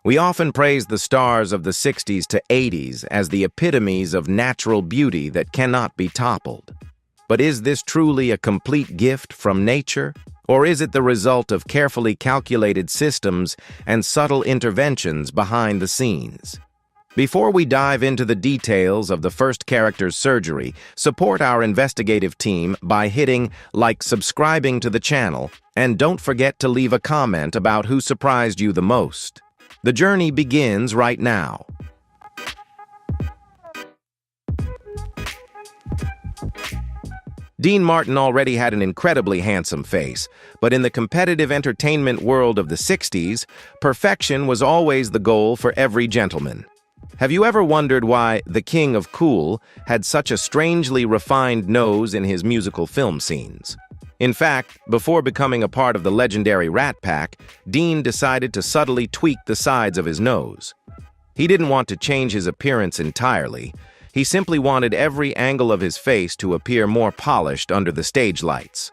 We often praise the stars of the 60s to 80s as the epitomes of natural beauty that cannot be toppled. But is this truly a complete gift from nature, or is it the result of carefully calculated systems and subtle interventions behind the scenes? Before we dive into the details of the first character's surgery, support our investigative team by hitting like, subscribing to the channel, and don't forget to leave a comment about who surprised you the most. The journey begins right now. Dean Martin already had an incredibly handsome face, but in the competitive entertainment world of the 60s, perfection was always the goal for every gentleman. Have you ever wondered why the King of Cool had such a strangely refined nose in his musical film scenes? In fact, before becoming a part of the legendary Rat Pack, Dean decided to subtly tweak the sides of his nose. He didn't want to change his appearance entirely. He simply wanted every angle of his face to appear more polished under the stage lights.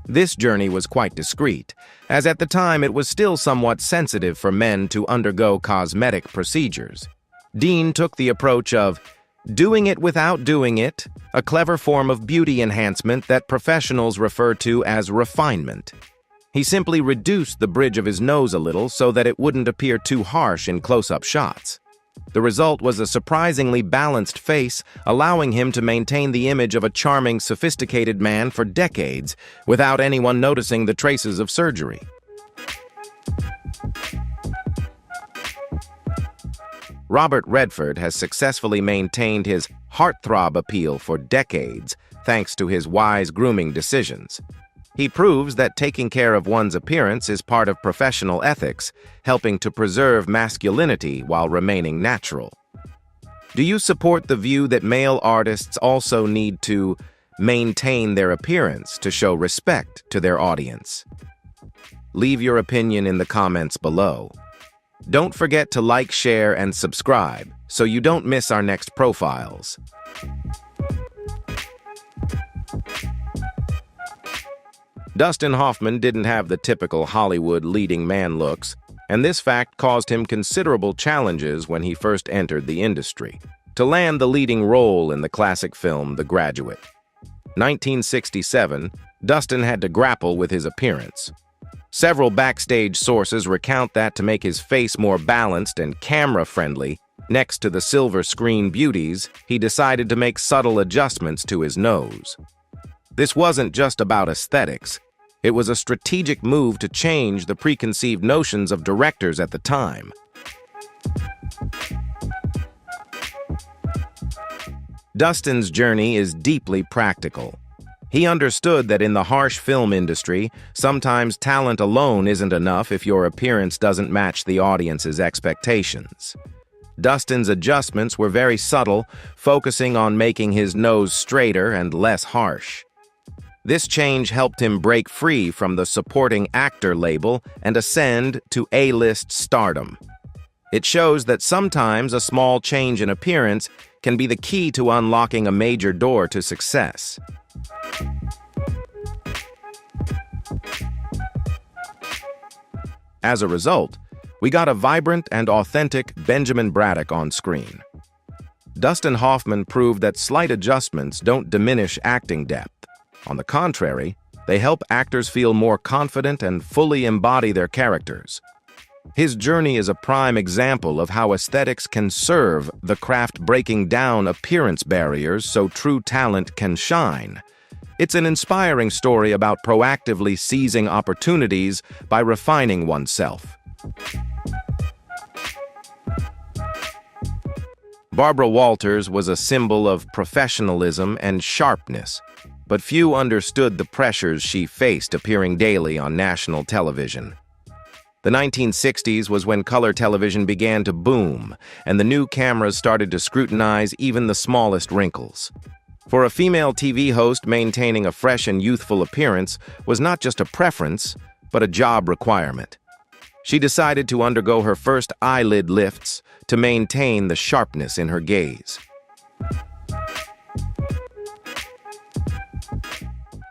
This journey was quite discreet, as at the time it was still somewhat sensitive for men to undergo cosmetic procedures. Dean took the approach of doing it without doing it, a clever form of beauty enhancement that professionals refer to as refinement. He simply reduced the bridge of his nose a little so that it wouldn't appear too harsh in close-up shots. The result was a surprisingly balanced face, allowing him to maintain the image of a charming, sophisticated man for decades without anyone noticing the traces of surgery. Robert Redford has successfully maintained his heartthrob appeal for decades thanks to his wise grooming decisions. He proves that taking care of one's appearance is part of professional ethics, helping to preserve masculinity while remaining natural. Do you support the view that male artists also need to maintain their appearance to show respect to their audience? Leave your opinion in the comments below. Don't forget to like, share, and subscribe so you don't miss our next profiles. Dustin Hoffman didn't have the typical Hollywood leading man looks, and this fact caused him considerable challenges when he first entered the industry. To land the leading role in the classic film The Graduate, 1967, Dustin had to grapple with his appearance. Several backstage sources recount that to make his face more balanced and camera-friendly, next to the silver screen beauties, he decided to make subtle adjustments to his nose. This wasn't just about aesthetics. It was a strategic move to change the preconceived notions of directors at the time. Dustin's journey is deeply practical. He understood that in the harsh film industry, sometimes talent alone isn't enough if your appearance doesn't match the audience's expectations. Dustin's adjustments were very subtle, focusing on making his nose straighter and less harsh. This change helped him break free from the supporting actor label and ascend to A-list stardom. It shows that sometimes a small change in appearance can be the key to unlocking a major door to success. As a result, we got a vibrant and authentic Benjamin Braddock on screen. Dustin Hoffman proved that slight adjustments don't diminish acting depth. On the contrary, they help actors feel more confident and fully embody their characters. His journey is a prime example of how aesthetics can serve the craft, breaking down appearance barriers so true talent can shine. It's an inspiring story about proactively seizing opportunities by refining oneself. Barbara Walters was a symbol of professionalism and sharpness, but few understood the pressures she faced appearing daily on national television. The 1960s was when color television began to boom, and the new cameras started to scrutinize even the smallest wrinkles. For a female TV host, maintaining a fresh and youthful appearance was not just a preference, but a job requirement. She decided to undergo her first eyelid lifts to maintain the sharpness in her gaze.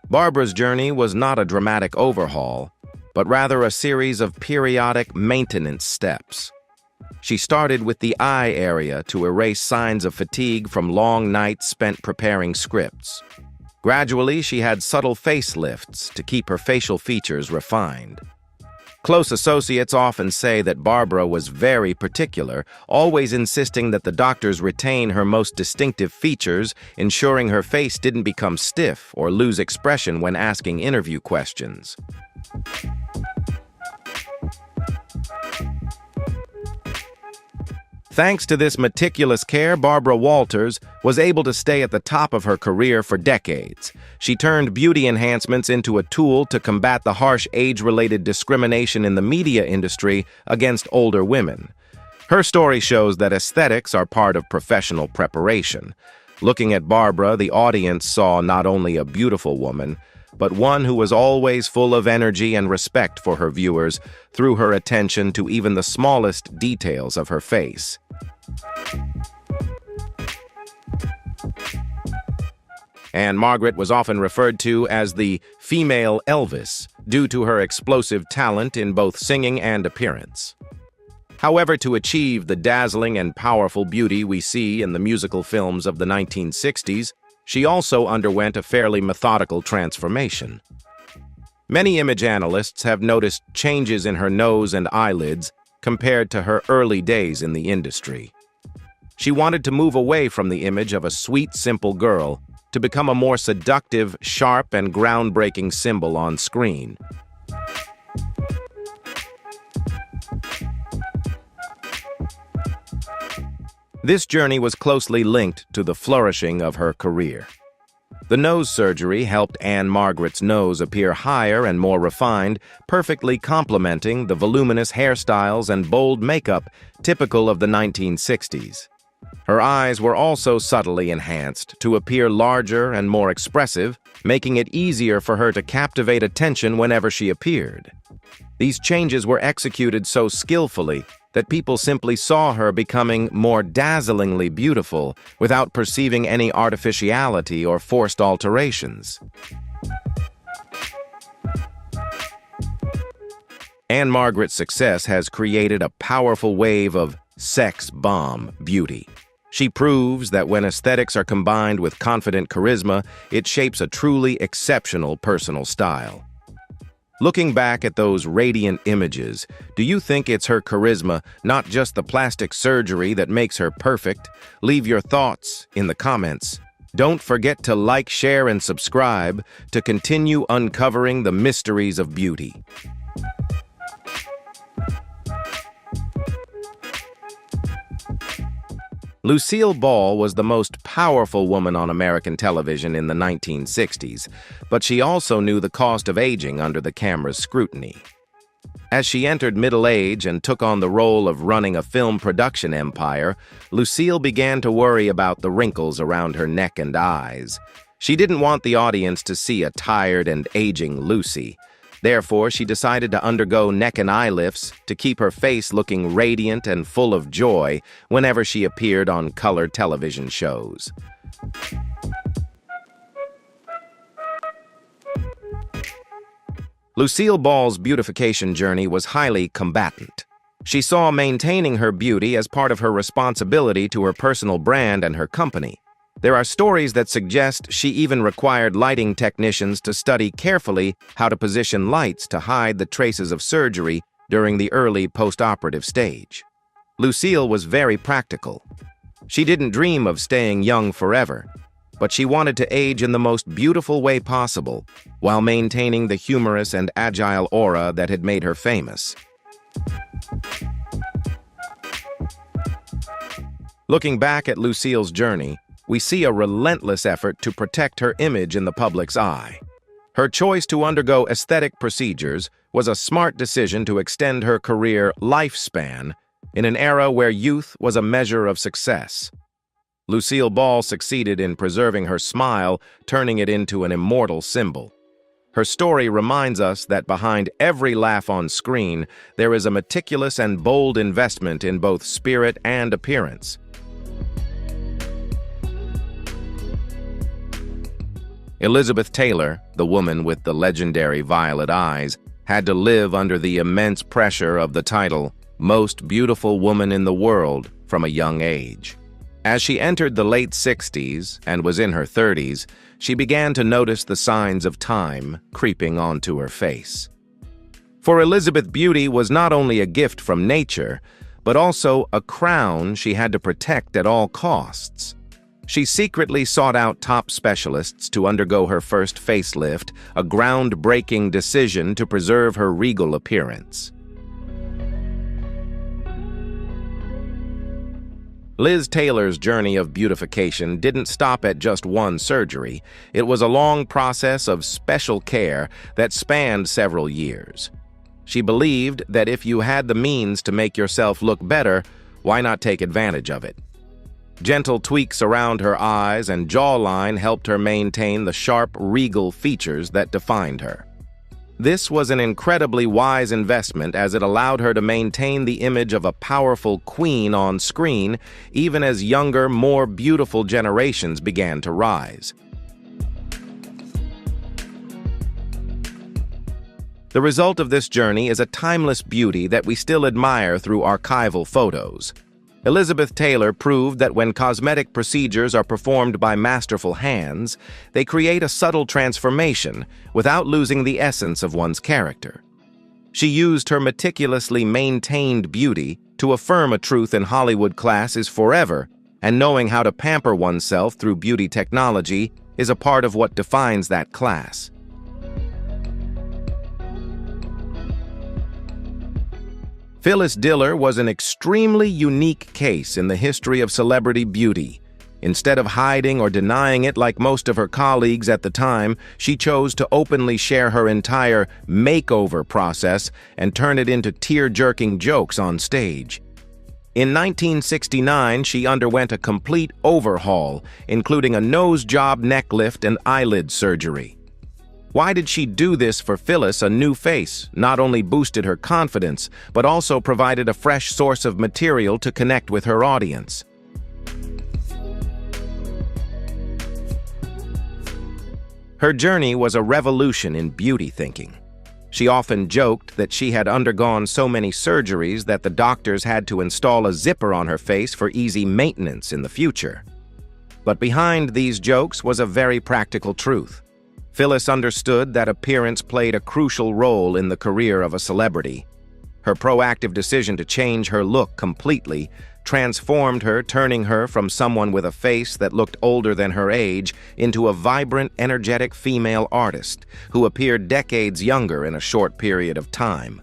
Barbara's journey was not a dramatic overhaul, but rather a series of periodic maintenance steps. She started with the eye area to erase signs of fatigue from long nights spent preparing scripts. Gradually, she had subtle facelifts to keep her facial features refined. Close associates often say that Barbara was very particular, always insisting that the doctors retain her most distinctive features, ensuring her face didn't become stiff or lose expression when asking interview questions. Thanks to this meticulous care, Barbara Walters was able to stay at the top of her career for decades. She turned beauty enhancements into a tool to combat the harsh age-related discrimination in the media industry against older women. Her story shows that aesthetics are part of professional preparation. Looking at Barbara, the audience saw not only a beautiful woman, but one who was always full of energy and respect for her viewers through her attention to even the smallest details of her face. Ann-Margret was often referred to as the female Elvis due to her explosive talent in both singing and appearance. However, to achieve the dazzling and powerful beauty we see in the musical films of the 1960s, she also underwent a fairly methodical transformation. Many image analysts have noticed changes in her nose and eyelids compared to her early days in the industry. She wanted to move away from the image of a sweet, simple girl to become a more seductive, sharp, and groundbreaking symbol on screen. This journey was closely linked to the flourishing of her career. The nose surgery helped Ann-Margret's nose appear higher and more refined, perfectly complementing the voluminous hairstyles and bold makeup typical of the 1960s. Her eyes were also subtly enhanced to appear larger and more expressive, making it easier for her to captivate attention whenever she appeared. These changes were executed so skillfully that people simply saw her becoming more dazzlingly beautiful without perceiving any artificiality or forced alterations. Ann-Margret's success has created a powerful wave of sex bomb beauty. She proves that when aesthetics are combined with confident charisma, it shapes a truly exceptional personal style. Looking back at those radiant images, do you think it's her charisma, not just the plastic surgery, that makes her perfect? Leave your thoughts in the comments. Don't forget to like, share, and subscribe to continue uncovering the mysteries of beauty. Lucille Ball was the most powerful woman on American television in the 1960s, but she also knew the cost of aging under the camera's scrutiny. As she entered middle age and took on the role of running a film production empire, Lucille began to worry about the wrinkles around her neck and eyes. She didn't want the audience to see a tired and aging Lucy. Therefore, she decided to undergo neck and eye lifts to keep her face looking radiant and full of joy whenever she appeared on color television shows. Lucille Ball's beautification journey was highly combatant. She saw maintaining her beauty as part of her responsibility to her personal brand and her company. There are stories that suggest she even required lighting technicians to study carefully how to position lights to hide the traces of surgery during the early post-operative stage. Lucille was very practical. She didn't dream of staying young forever, but she wanted to age in the most beautiful way possible while maintaining the humorous and agile aura that had made her famous. Looking back at Lucille's journey, we see a relentless effort to protect her image in the public's eye. Her choice to undergo aesthetic procedures was a smart decision to extend her career lifespan in an era where youth was a measure of success. Lucille Ball succeeded in preserving her smile, turning it into an immortal symbol. Her story reminds us that behind every laugh on screen, there is a meticulous and bold investment in both spirit and appearance. Elizabeth Taylor, the woman with the legendary violet eyes, had to live under the immense pressure of the title Most Beautiful Woman in the World from a young age. As she entered the late 60s and was in her 30s, she began to notice the signs of time creeping onto her face. For Elizabeth, beauty was not only a gift from nature, but also a crown she had to protect at all costs. She secretly sought out top specialists to undergo her first facelift, a groundbreaking decision to preserve her regal appearance. Liz Taylor's journey of beautification didn't stop at just one surgery. It was a long process of special care that spanned several years. She believed that if you had the means to make yourself look better, why not take advantage of it? Gentle tweaks around her eyes and jawline helped her maintain the sharp, regal features that defined her. This was an incredibly wise investment as it allowed her to maintain the image of a powerful queen on screen even as younger, more beautiful generations began to rise. The result of this journey is a timeless beauty that we still admire through archival photos. Elizabeth Taylor proved that when cosmetic procedures are performed by masterful hands, they create a subtle transformation without losing the essence of one's character. She used her meticulously maintained beauty to affirm a truth in Hollywood: class is forever, and knowing how to pamper oneself through beauty technology is a part of what defines that class. Phyllis Diller was an extremely unique case in the history of celebrity beauty. Instead of hiding or denying it like most of her colleagues at the time, she chose to openly share her entire makeover process and turn it into tear-jerking jokes on stage. In 1969, she underwent a complete overhaul, including a nose job, neck lift, and eyelid surgery. Why did she do this? For Phyllis, a new face not only boosted her confidence, but also provided a fresh source of material to connect with her audience. Her journey was a revolution in beauty thinking. She often joked that she had undergone so many surgeries that the doctors had to install a zipper on her face for easy maintenance in the future. But behind these jokes was a very practical truth. Phyllis understood that appearance played a crucial role in the career of a celebrity. Her proactive decision to change her look completely transformed her, turning her from someone with a face that looked older than her age into a vibrant, energetic female artist who appeared decades younger in a short period of time.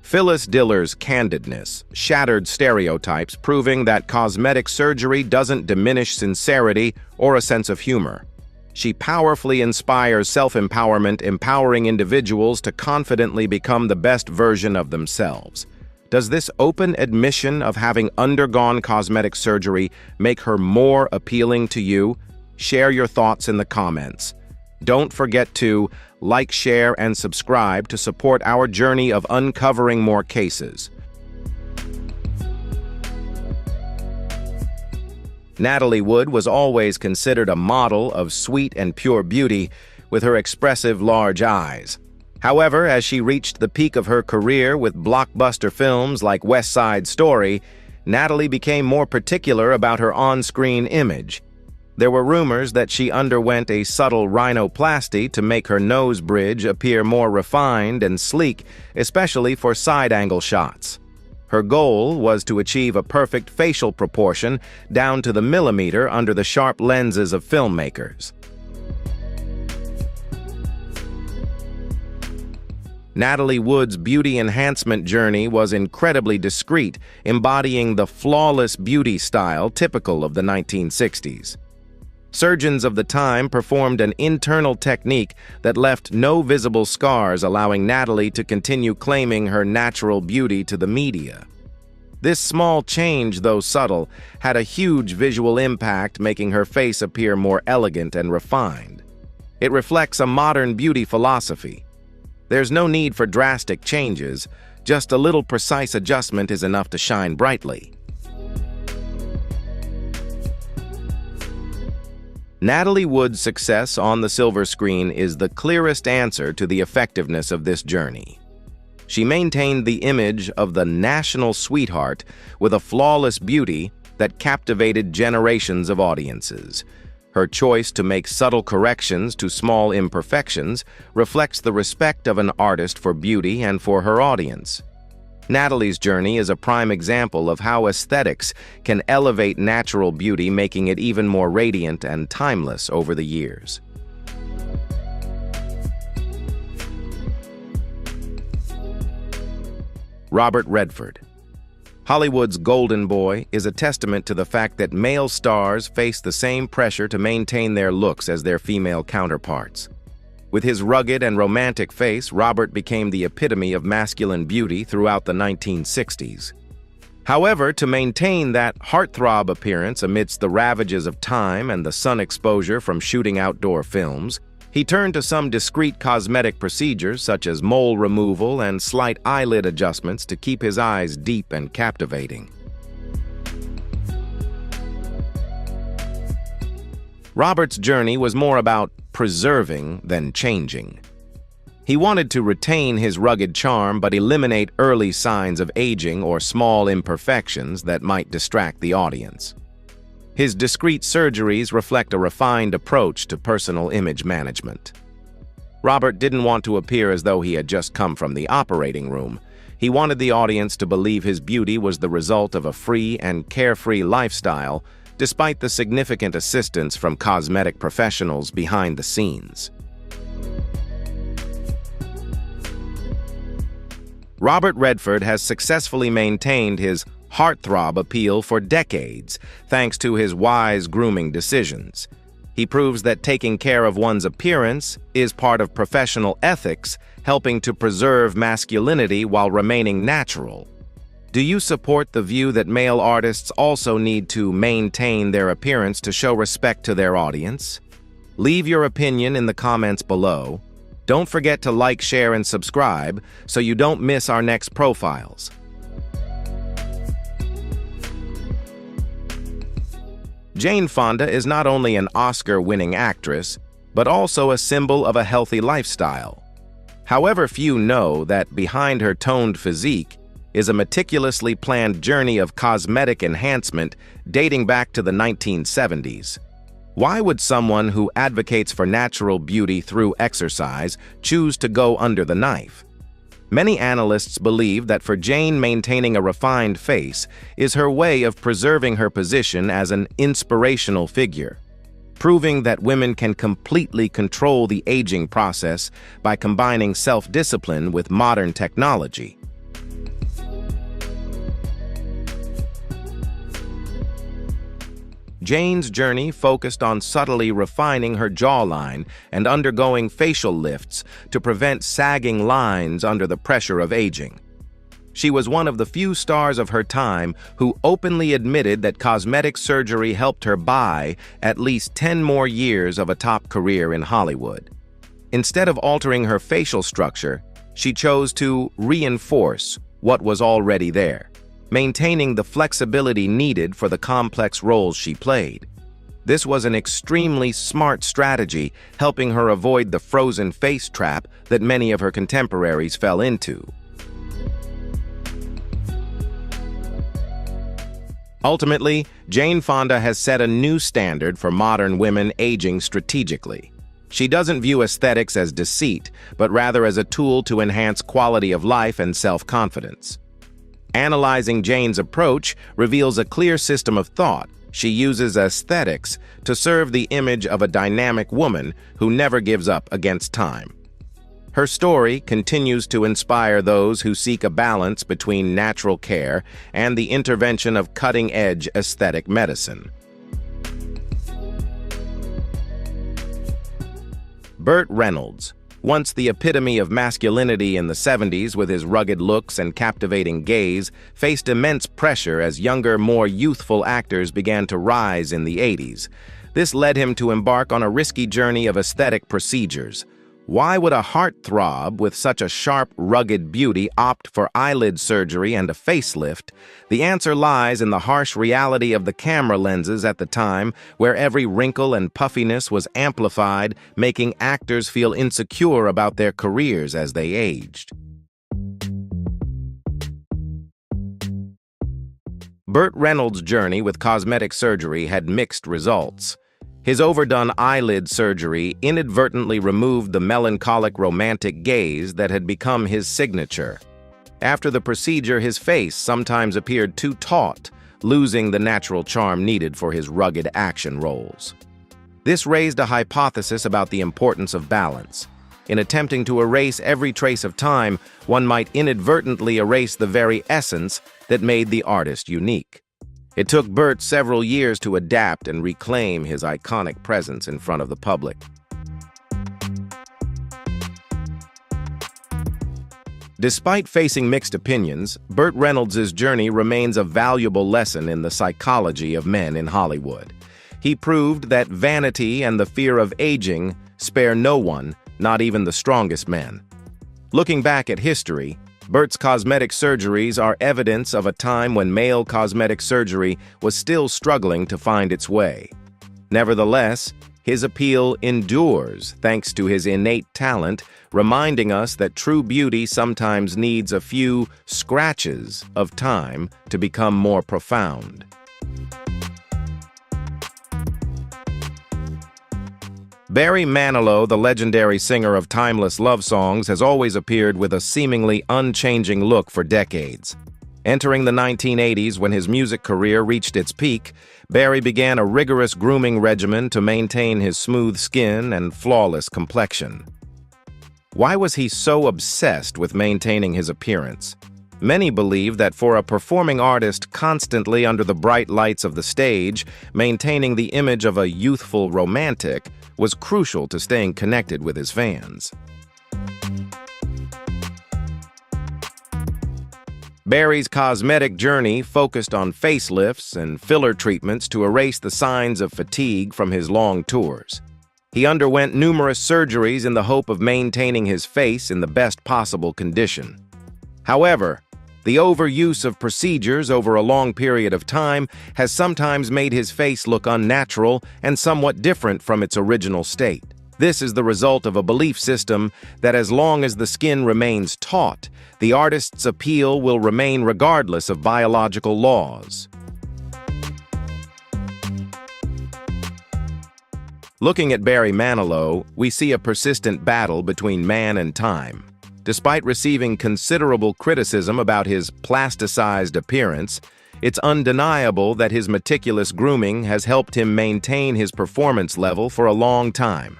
Phyllis Diller's candidness shattered stereotypes, proving that cosmetic surgery doesn't diminish sincerity or a sense of humor. She powerfully inspires self-empowerment, empowering individuals to confidently become the best version of themselves. Does this open admission of having undergone cosmetic surgery make her more appealing to you? Share your thoughts in the comments. Don't forget to like, share, and subscribe to support our journey of uncovering more cases. Natalie Wood was always considered a model of sweet and pure beauty with her expressive large eyes. However, as she reached the peak of her career with blockbuster films like West Side Story, Natalie became more particular about her on-screen image. There were rumors that she underwent a subtle rhinoplasty to make her nose bridge appear more refined and sleek, especially for side-angle shots. Her goal was to achieve a perfect facial proportion down to the millimeter under the sharp lenses of filmmakers. Natalie Wood's beauty enhancement journey was incredibly discreet, embodying the flawless beauty style typical of the 1960s. Surgeons of the time performed an internal technique that left no visible scars, allowing Natalie to continue claiming her natural beauty to the media. This small change, though subtle, had a huge visual impact, making her face appear more elegant and refined. It reflects a modern beauty philosophy. There's no need for drastic changes, just a little precise adjustment is enough to shine brightly. Natalie Wood's success on the silver screen is the clearest answer to the effectiveness of this journey. She maintained the image of the national sweetheart with a flawless beauty that captivated generations of audiences. Her choice to make subtle corrections to small imperfections reflects the respect of an artist for beauty and for her audience. Natalie's journey is a prime example of how aesthetics can elevate natural beauty, making it even more radiant and timeless over the years. Robert Redford. Hollywood's golden boy is a testament to the fact that male stars face the same pressure to maintain their looks as their female counterparts. With his rugged and romantic face, Robert became the epitome of masculine beauty throughout the 1960s. However, to maintain that heartthrob appearance amidst the ravages of time and the sun exposure from shooting outdoor films, he turned to some discreet cosmetic procedures such as mole removal and slight eyelid adjustments to keep his eyes deep and captivating. Robert's journey was more about preserving than changing. He wanted to retain his rugged charm but eliminate early signs of aging or small imperfections that might distract the audience. His discreet surgeries reflect a refined approach to personal image management. Robert didn't want to appear as though he had just come from the operating room. He wanted the audience to believe his beauty was the result of a free and carefree lifestyle, despite the significant assistance from cosmetic professionals behind the scenes. Robert Redford has successfully maintained his heartthrob appeal for decades, thanks to his wise grooming decisions. He proves that taking care of one's appearance is part of professional ethics, helping to preserve masculinity while remaining natural. Do you support the view that male artists also need to maintain their appearance to show respect to their audience? Leave your opinion in the comments below. Don't forget to like, share, and subscribe so you don't miss our next profiles. Jane Fonda is not only an Oscar-winning actress, but also a symbol of a healthy lifestyle. However, few know that behind her toned physique is a meticulously planned journey of cosmetic enhancement dating back to the 1970s. Why would someone who advocates for natural beauty through exercise choose to go under the knife? Many analysts believe that for Jane, maintaining a refined face is her way of preserving her position as an inspirational figure, proving that women can completely control the aging process by combining self-discipline with modern technology. Jane's journey focused on subtly refining her jawline and undergoing facial lifts to prevent sagging lines under the pressure of aging. She was one of the few stars of her time who openly admitted that cosmetic surgery helped her buy at least 10 more years of a top career in Hollywood. Instead of altering her facial structure, she chose to reinforce what was already there, maintaining the flexibility needed for the complex roles she played. This was an extremely smart strategy, helping her avoid the frozen face trap that many of her contemporaries fell into. Ultimately, Jane Fonda has set a new standard for modern women aging strategically. She doesn't view aesthetics as deceit, but rather as a tool to enhance quality of life and self-confidence. Analyzing Jane's approach reveals a clear system of thought. She uses aesthetics to serve the image of a dynamic woman who never gives up against time. Her story continues to inspire those who seek a balance between natural care and the intervention of cutting-edge aesthetic medicine. Burt Reynolds, once the epitome of masculinity in the 70s with his rugged looks and captivating gaze, faced immense pressure as younger, more youthful actors began to rise in the 80s. This led him to embark on a risky journey of aesthetic procedures. Why would a heartthrob with such a sharp, rugged beauty opt for eyelid surgery and a facelift? The answer lies in the harsh reality of the camera lenses at the time, where every wrinkle and puffiness was amplified, making actors feel insecure about their careers as they aged. Burt Reynolds' journey with cosmetic surgery had mixed results. His overdone eyelid surgery inadvertently removed the melancholic romantic gaze that had become his signature. After the procedure, his face sometimes appeared too taut, losing the natural charm needed for his rugged action roles. This raised a hypothesis about the importance of balance. In attempting to erase every trace of time, one might inadvertently erase the very essence that made the artist unique. It took Burt several years to adapt and reclaim his iconic presence in front of the public. Despite facing mixed opinions, Burt Reynolds' journey remains a valuable lesson in the psychology of men in Hollywood. He proved that vanity and the fear of aging spare no one, not even the strongest men. Looking back at history, Burt's cosmetic surgeries are evidence of a time when male cosmetic surgery was still struggling to find its way. Nevertheless, his appeal endures thanks to his innate talent, reminding us that true beauty sometimes needs a few scratches of time to become more profound. Barry Manilow, the legendary singer of timeless love songs, has always appeared with a seemingly unchanging look for decades. Entering the 1980s, when his music career reached its peak, Barry began a rigorous grooming regimen to maintain his smooth skin and flawless complexion. Why was he so obsessed with maintaining his appearance? Many believe that for a performing artist constantly under the bright lights of the stage, maintaining the image of a youthful romantic was crucial to staying connected with his fans. Barry's cosmetic journey focused on facelifts and filler treatments to erase the signs of fatigue from his long tours. He underwent numerous surgeries in the hope of maintaining his face in the best possible condition. However, the overuse of procedures over a long period of time has sometimes made his face look unnatural and somewhat different from its original state. This is the result of a belief system that as long as the skin remains taut, the artist's appeal will remain regardless of biological laws. Looking at Barry Manilow, we see a persistent battle between man and time. Despite receiving considerable criticism about his plasticized appearance, it's undeniable that his meticulous grooming has helped him maintain his performance level for a long time.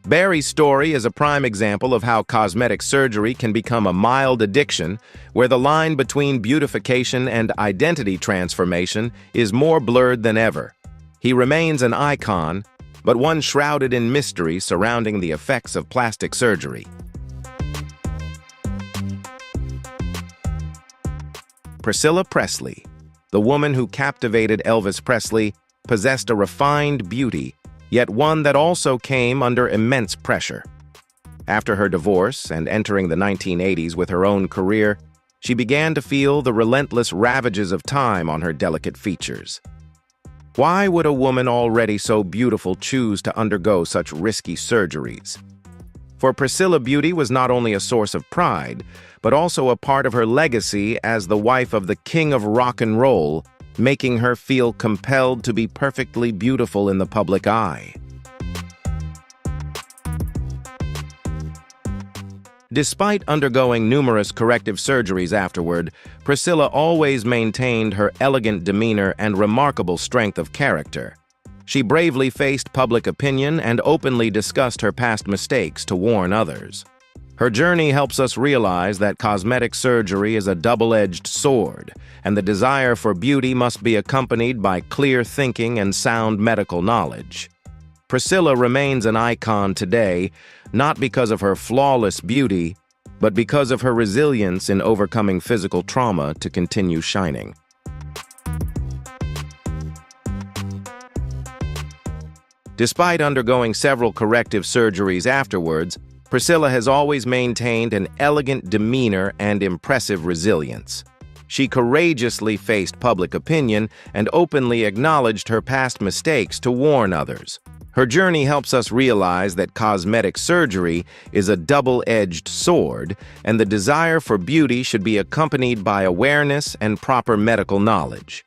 Barry's story is a prime example of how cosmetic surgery can become a mild addiction, where the line between beautification and identity transformation is more blurred than ever. He remains an icon, but one shrouded in mystery surrounding the effects of plastic surgery. Priscilla Presley, the woman who captivated Elvis Presley, possessed a refined beauty, yet one that also came under immense pressure. After her divorce and entering the 1980s with her own career, she began to feel the relentless ravages of time on her delicate features. Why would a woman already so beautiful choose to undergo such risky surgeries? For Priscilla, beauty was not only a source of pride, but also a part of her legacy as the wife of the king of rock and roll, making her feel compelled to be perfectly beautiful in the public eye. Despite undergoing numerous corrective surgeries afterward, Priscilla always maintained her elegant demeanor and remarkable strength of character. She bravely faced public opinion and openly discussed her past mistakes to warn others. Her journey helps us realize that cosmetic surgery is a double-edged sword, and the desire for beauty must be accompanied by clear thinking and sound medical knowledge. Priscilla remains an icon today, not because of her flawless beauty, but because of her resilience in overcoming physical trauma to continue shining. Despite undergoing several corrective surgeries afterwards, Priscilla has always maintained an elegant demeanor and impressive resilience. She courageously faced public opinion and openly acknowledged her past mistakes to warn others. Her journey helps us realize that cosmetic surgery is a double-edged sword, and the desire for beauty should be accompanied by awareness and proper medical knowledge.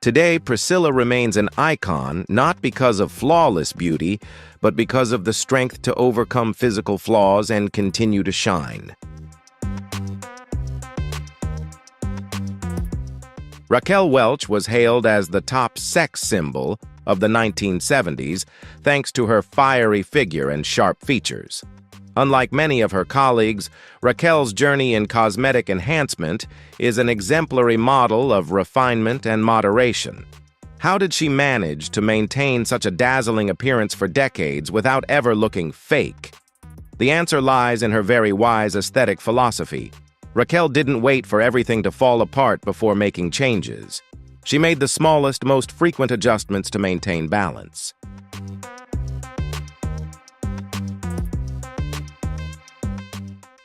Today, Priscilla remains an icon not because of flawless beauty, but because of the strength to overcome physical flaws and continue to shine. Raquel Welch was hailed as the top sex symbol of the 1970s, thanks to her fiery figure and sharp features. Unlike many of her colleagues, Raquel's journey in cosmetic enhancement is an exemplary model of refinement and moderation. How did she manage to maintain such a dazzling appearance for decades without ever looking fake? The answer lies in her very wise aesthetic philosophy. Raquel didn't wait for everything to fall apart before making changes. She made the smallest, most frequent adjustments to maintain balance.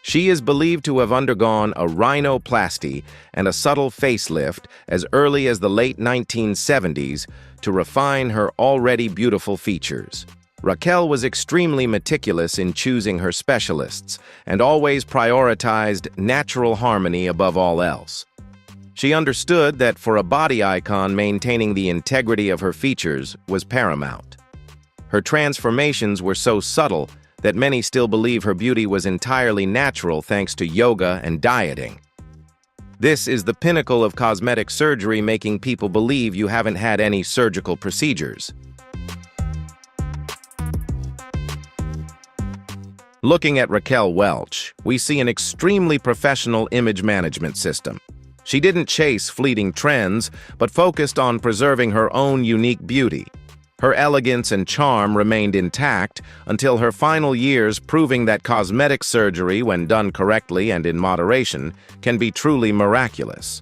She is believed to have undergone a rhinoplasty and a subtle facelift as early as the late 1970s to refine her already beautiful features. Raquel was extremely meticulous in choosing her specialists and always prioritized natural harmony above all else. She understood that for a body icon, maintaining the integrity of her features was paramount. Her transformations were so subtle that many still believe her beauty was entirely natural thanks to yoga and dieting. This is the pinnacle of cosmetic surgery, making people believe you haven't had any surgical procedures. Looking at Raquel Welch, we see an extremely professional image management system. She didn't chase fleeting trends, but focused on preserving her own unique beauty. Her elegance and charm remained intact until her final years, proving that cosmetic surgery, when done correctly and in moderation, can be truly miraculous.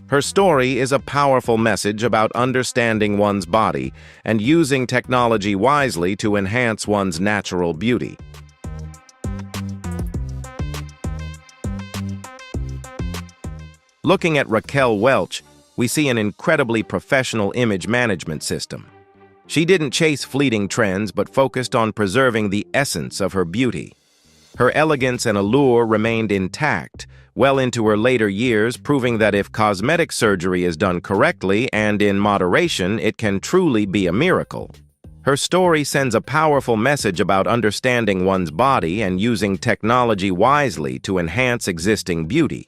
Her story is a powerful message about understanding one's body and using technology wisely to enhance one's natural beauty. Looking at Raquel Welch, we see an incredibly professional image management system. She didn't chase fleeting trends, but focused on preserving the essence of her beauty. Her elegance and allure remained intact well into her later years, proving that if cosmetic surgery is done correctly and in moderation, it can truly be a miracle. Her story sends a powerful message about understanding one's body and using technology wisely to enhance existing beauty.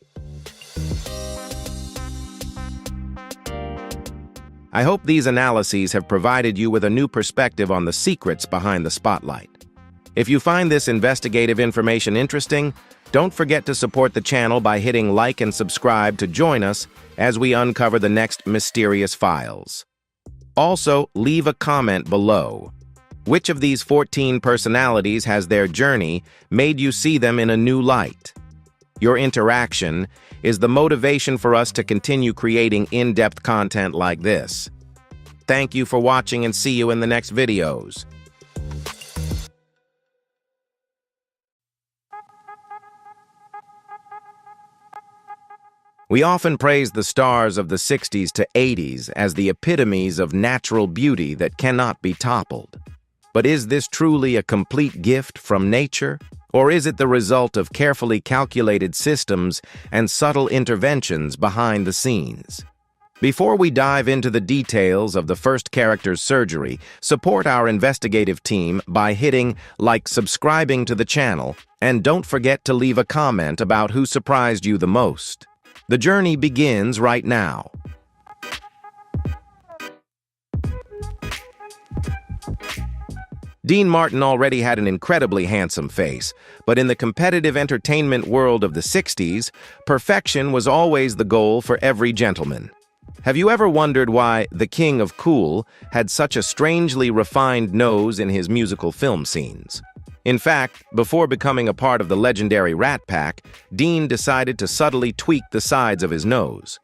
I hope these analyses have provided you with a new perspective on the secrets behind the spotlight. If you find this investigative information interesting, don't forget to support the channel by hitting like and subscribe to join us as we uncover the next mysterious files. Also, leave a comment below. Which of these 14 personalities has their journey made you see them in a new light? Your interaction is the motivation for us to continue creating in-depth content like this. Thank you for watching and see you in the next videos. We often praise the stars of the 60s to 80s as the epitomes of natural beauty that cannot be toppled. But is this truly a complete gift from nature? Or is it the result of carefully calculated systems and subtle interventions behind the scenes? Before we dive into the details of the first character's surgery, support our investigative team by hitting like, subscribing to the channel, and don't forget to leave a comment about who surprised you the most. The journey begins right now. Dean Martin already had an incredibly handsome face, but in the competitive entertainment world of the 60s, perfection was always the goal for every gentleman. Have you ever wondered why the King of Cool had such a strangely refined nose in his musical film scenes? In fact, before becoming a part of the legendary Rat Pack, Dean decided to subtly tweak the sides of his nose.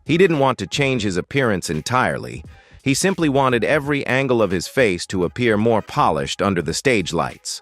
He didn't want to change his appearance entirely. He simply wanted every angle of his face to appear more polished under the stage lights.